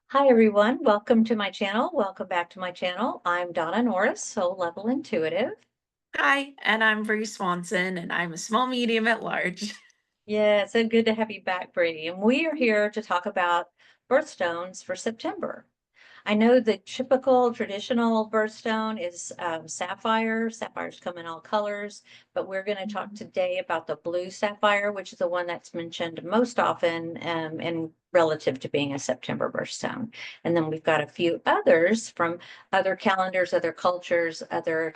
Hi everyone, welcome to my channel. Welcome back to my channel. I'm Donna Norris, Soul Level Intuitive. Hi, and I'm Bree Swanson, and I'm a small medium at large. Yeah, so good to have you back, Bree. And we are here to talk about birthstones for September. I know the typical traditional birthstone is sapphire. Sapphires come in all colors, but we're going to talk today about the blue sapphire, which is the one that's mentioned most often in relative to being a September birthstone. And then we've got a few others from other calendars, other cultures, other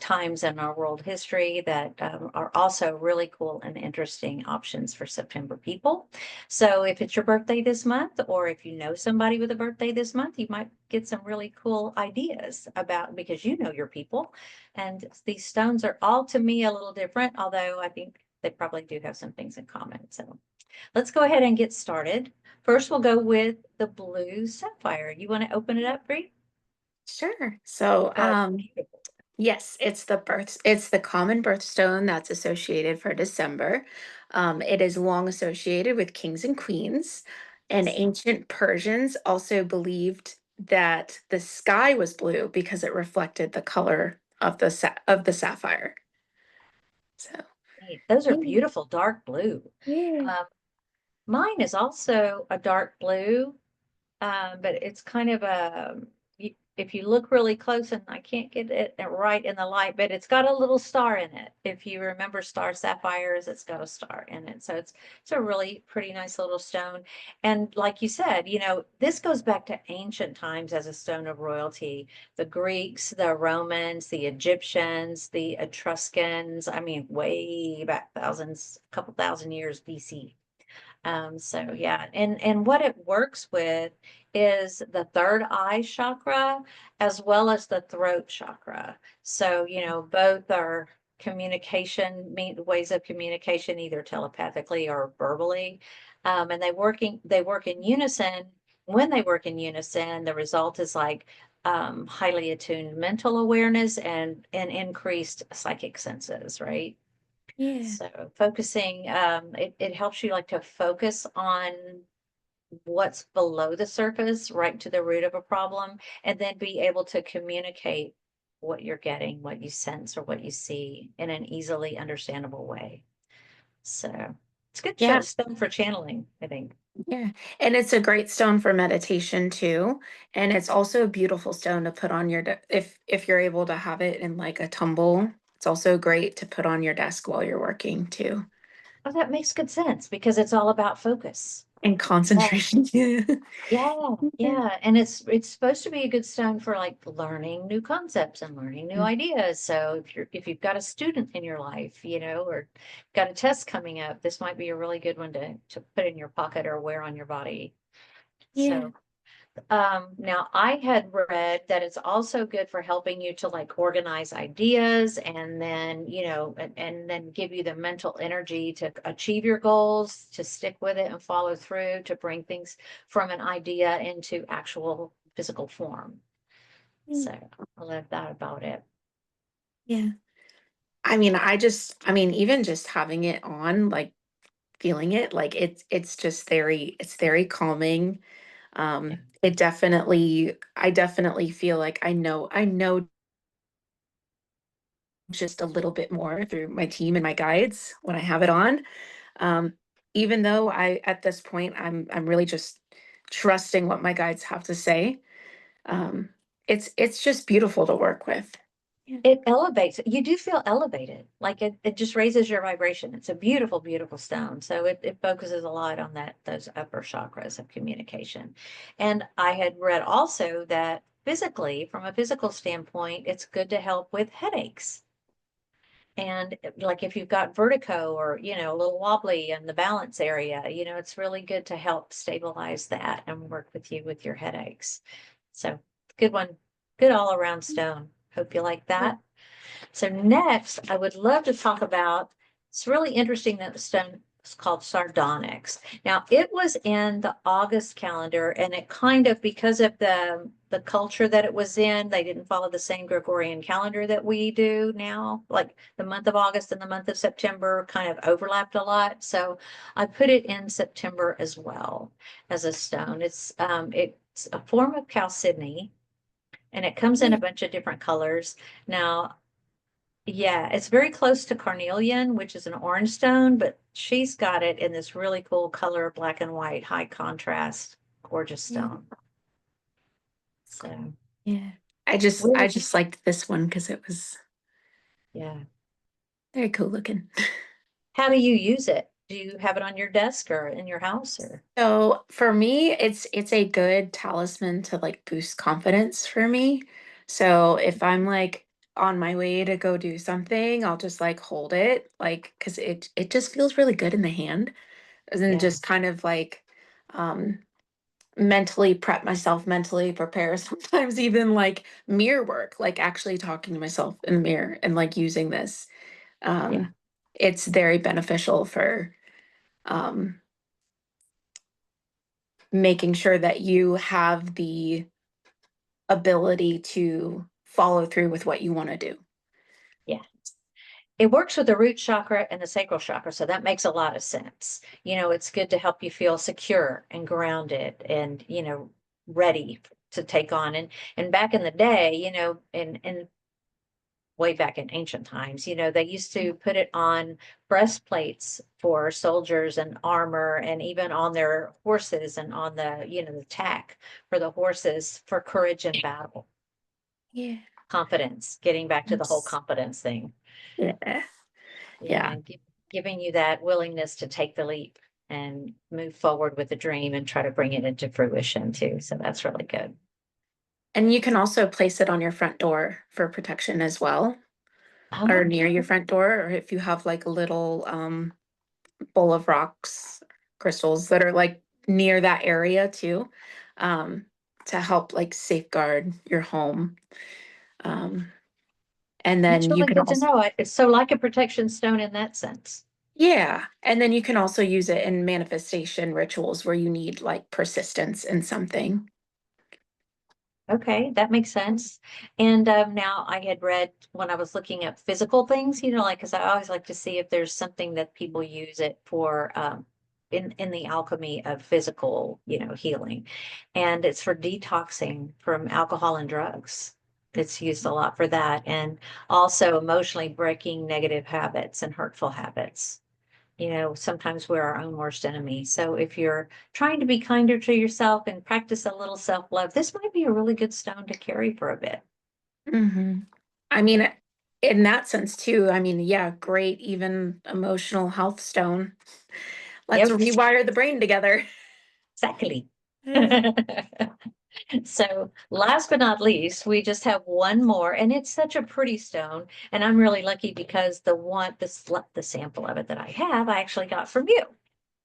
times in our world history that are also really cool and interesting options for September people. So if it's your birthday this month, or if you know somebody with a birthday this month, you might get some really cool ideas about because you know your people. And these stones are all to me a little different, although I think they probably do have some things in common. So let's go ahead and get started. First, we'll go with the blue sapphire. You want to open it up, Bree? Sure. So, Oh, it's um, beautiful. yes, it's the common birthstone that's associated for December. It is long associated with kings and queens, and Yes. ancient Persians also believed that the sky was blue because it reflected the color of the sapphire. So, Neat. Those are yeah, beautiful, dark blue. yeah. Um, Mine is also a dark blue. But it's kind of a, if you look really close, and I can't get it right in the light, but it's got a little star in it. If you remember star sapphires, it's got a star in it. So it's a really pretty nice little stone. And like you said, this goes back to ancient times as a stone of royalty. The Greeks, the Romans, the Egyptians, the Etruscans, I mean, way back thousands, a couple thousand years BC. So yeah, and what it works with is the third eye chakra as well as the throat chakra. So, both are communication, ways of communication, either telepathically or verbally. And they work in unison. When they work in unison, the result is like highly attuned mental awareness and increased psychic senses, right? Yeah. So focusing, it helps you like to focus on what's below the surface, right to the root of a problem, and then be able to communicate what you're getting, what you sense, or what you see in an easily understandable way. So it's good Yeah. stuff for channeling, I think. Yeah, and it's a great stone for meditation too, and it's also a beautiful stone to put on your if you're able to have it in like a tumble. It's also great to put on your desk while you're working too. Oh, that makes good sense because it's all about focus. And Yeah. concentration. Yeah. Yeah, Yeah. yeah, and it's supposed to be a good stone for like learning new concepts and learning new ideas. So if you've got a student in your life, or got a test coming up, this might be a really good one to put in your pocket or wear on your body. Yeah. So now I had read that it's also good for helping you to like organize ideas and then, and then give you the mental energy to achieve your goals, to stick with it and follow through, to bring things from an idea into actual physical form. Yeah. So I love that about it. Yeah. I mean, even just having it on, like feeling it, like it's very calming. Yeah. I definitely feel like I know just a little bit more through my team and my guides when I have it on. Um, even though at this point I'm really just trusting what my guides have to say. Um, it's just beautiful to work with. Yeah. It elevates, you do feel elevated, like it just raises your vibration. It's a beautiful, beautiful stone. So it focuses a lot on those upper chakras of communication. And I had read also that physically, from a physical standpoint, it's good to help with headaches. And like if you've got vertigo or, a little wobbly in the balance area, it's really good to help stabilize that and work with you with your headaches. So good one, good all around stone. Hope you like Yeah. that. So next, I would love to talk about, it's really interesting that the stone is called sardonyx. Now, it was in the August calendar, and it kind of, because of the the culture that it was in. They didn't follow the same Gregorian calendar that we do now. Like the month of August and the month of September kind of overlapped a lot. So I put it in September as well as a stone. It's a form of chalcedony, and it comes in a Yeah. bunch of different colors. Now, yeah, it's very close to carnelian, which is an orange stone, but she's got it in this really cool color, black and white, high contrast, gorgeous Yeah. stone. So Yeah. I we're, just liked this one because it was yeah. very cool looking. How do you use it? Do you have it on your desk or in your house or? So for me, it's a good talisman to like boost confidence for me. So if I'm like on my way to go do something, I'll just like hold it, like because it just feels really good in the hand, and then Yeah, just kind of like um mentally prep myself, mentally prepare, sometimes even like mirror work, like actually talking to myself in the mirror and like using this. yeah, Um, it's very beneficial for um making sure that you have the ability to follow through with what you want to do. yeah. It works with the root chakra and the sacral chakra, so that makes a lot of sense. It's good to help you feel secure and grounded and, ready to take on. And back in the day, and way back in ancient times, they used to put it on breastplates for soldiers and armor and even on their horses and on the tack for the horses for courage in battle, Yeah. confidence, getting back to the whole Yes. confidence thing. Yeah. Yeah. Yeah, giving you that willingness to take the leap and move forward with the dream and try to bring it into fruition too. So that's really good. And you can also place it on your front door for protection as well, or Oh, near your front door, or if you have like a little bowl of rocks, crystals that are like near that area too, um, to help like safeguard your home. Um, and that's then you really can good to also, know. It's so like a protection stone in that sense. yeah, and then you can also use it in manifestation rituals where you need like persistence in something. Okay, that makes sense. And now I had read when I was looking at physical things, like because I always like to see if there's something that people use it for in the alchemy of physical, healing. And it's for detoxing from alcohol and drugs. It's used a lot for that, and also emotionally breaking negative habits and hurtful habits. Sometimes we're our own worst enemy. So if you're trying to be kinder to yourself and practice a little self-love, this might be a really good stone to carry for a bit. Hmm. I mean, in that sense too, I mean, yeah, great, even emotional health stone. Let's Yep, rewire the brain together. exactly. So last but not least, we just have one more, and it's such a pretty stone. And I'm really lucky because the sample of it that I have, I actually got from you.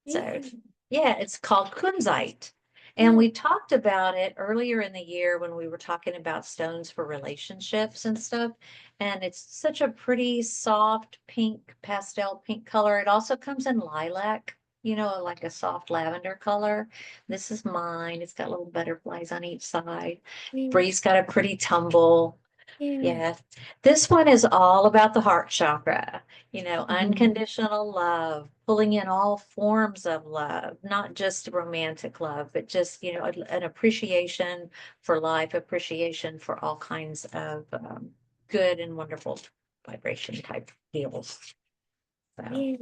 So Yeah. yeah, it's called kunzite. And Oh, we talked about it earlier in the year when we were talking about stones for relationships and stuff. And it's such a pretty soft pink, pastel pink color. It also comes in lilac, like a soft lavender color. This is mine. It's got little butterflies on each side. yeah, Bree's got a pretty tumble. yeah. Yeah. This one is all about the heart chakra, Mhm. unconditional love, pulling in all forms of love, not just romantic love, but just, an appreciation for life, appreciation for all kinds of good and wonderful vibration type deals. So Yeah.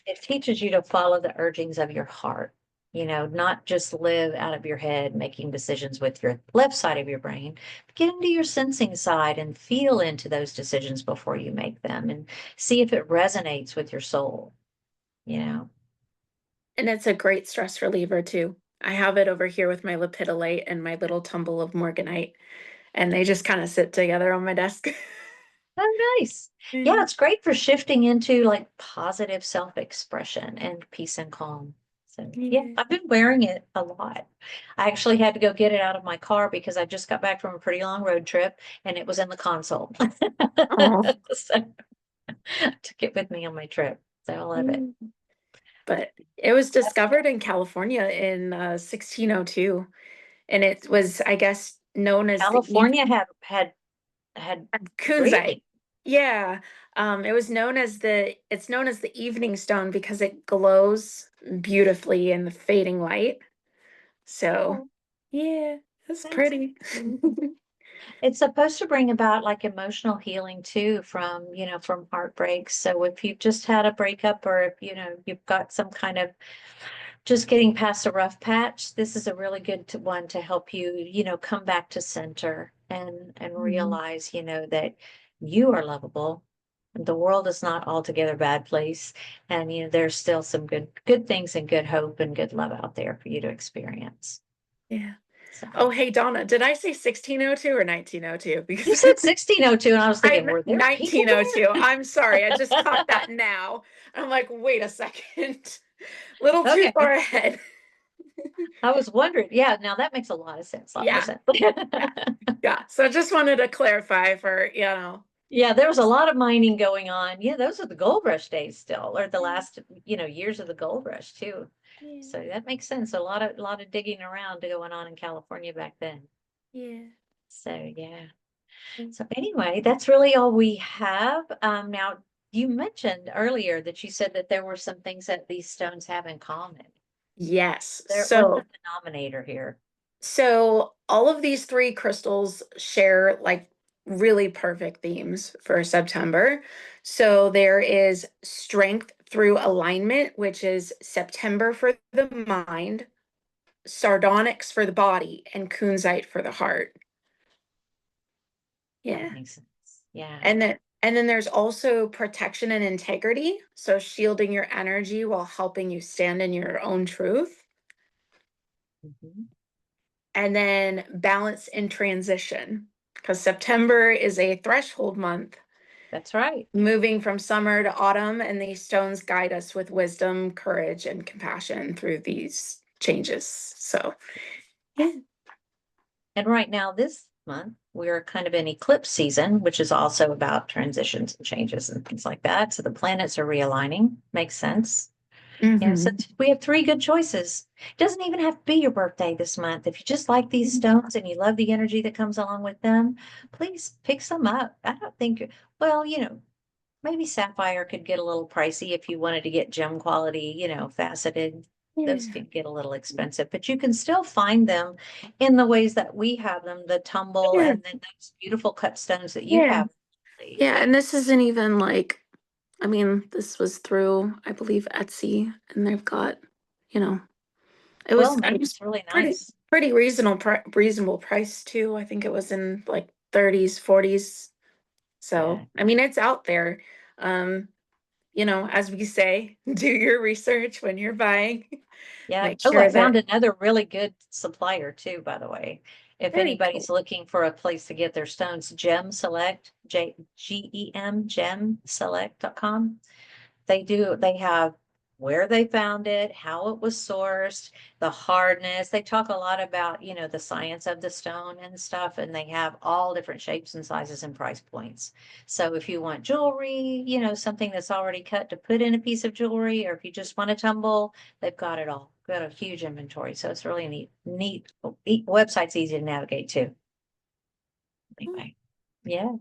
it teaches you to follow the urgings of your heart, not just live out of your head, making decisions with your left side of your brain. Get into your sensing side and feel into those decisions before you make them and see if it resonates with your soul, you know. And it's a great stress reliever too. I have it over here with my lepidolite and my little tumble of morganite, and they just kind of sit together on my desk. Oh, nice. Yeah, Yeah. it's great for shifting into like positive self-expression and peace and calm. So, yeah, Yeah. I've been wearing it a lot. I actually had to go get it out of my car because I just got back from a pretty long road trip and it was in the console. Oh, So I took it with me on my trip. So I love it. yeah. But it was discovered in California in 1602, and it was, I guess, known as the California had kunzite. really Yeah. It was known as it's known as the evening stone because it glows beautifully in the fading light. So, cool. yeah, it's That's pretty. It's supposed to bring about like emotional healing too from, from heartbreaks. So if you've just had a breakup or if, you've got some kind of just getting past a rough patch, this is a really good one to help you, come back to center and Mhm. realize, that you are lovable. The world is not altogether a bad place. And, there's still some good things and good hope and good love out there for you to experience. Yeah. So Oh, hey, Donna, did I say 1602 or 1902? you Because said 1602, and I was thinking, I'm were there people 1902. there? I'm sorry. I just caught that now. I'm like, wait a second. Little too far Okay. ahead. I was wondering. Yeah, now that makes a lot of sense, a lot more Yeah. sense. Yeah. Yeah. So I just wanted to clarify for, Yeah, there was a lot of mining going on. Yeah, those are the gold rush days still, or the Yeah. last, years of the gold rush too. So that makes sense. A lot of digging around going on in California back then. Yeah. So yeah. Yeah. So anyway, that's really all we have. Now you mentioned earlier that you said that there were some things that these stones have in common. Yes. What's the So denominator here? So all of these three crystals share like really perfect themes for September. So there is strength through alignment, which is September for the mind, sardonyx for the body, and kunzite for the heart. That Yeah. makes sense. Yeah. And then there's also protection and integrity, so shielding your energy while helping you stand in your own truth. Mhm. And then balance in transition, because September is a threshold month, That's right. moving from summer to autumn, and these stones guide us with wisdom, courage, and compassion through these changes. So, yeah. And right now, this month, we're kind of in eclipse season, which is also about transitions and changes and things like that. So the planets are realigning. Makes sense. So Hmm. we have three good choices. It doesn't even have to be your birthday this month. If you just like these stones and you love the energy that comes along with them, please pick some up. I don't think, well, maybe sapphire could get a little pricey if you wanted to get gem quality, faceted. Those Yeah. could get a little expensive, but you can still find them in the ways that we have them, the tumble Yeah. and then those beautiful cut stones that you Yeah. have. Yeah. And this isn't even like, I mean, this was through, I believe, Etsy, and they've got, you know, Well it made. was It's really pretty, nice. pretty reasonable price too. I think it was in like 30s, 40s. So, Good. I mean, it's out there. Um, as we say, do your research when you're buying. Yeah. Make Oh, I sure found that another really good supplier too, by the way. If very cool. anybody's looking for a place to get their stones, Gem Select, gemselect.com. They have where they found it, how it was sourced, the hardness. They talk a lot about, the science of the stone and stuff, and they have all different shapes and sizes and price points. So if you want jewelry, something that's already cut to put in a piece of jewelry, or if you just want to tumble, they've got it all. Got a huge inventory. So it's really neat. Website's easy to navigate too. Anyway, yeah.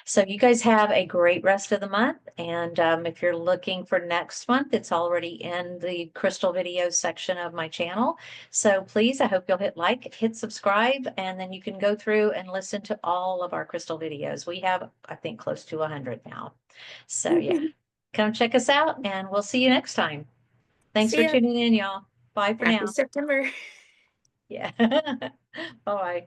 So you guys have a great rest of the month. And if you're looking for next month, it's already in the crystal videos section of my channel. So please, I hope you'll hit like, hit subscribe, and then you can go through and listen to all of our crystal videos. We have, I think, close to 100 now. So yeah, come check us out and we'll see you next time. Thanks See for ya. tuning in, y'all. Bye for Happy now. September. Yeah. Bye.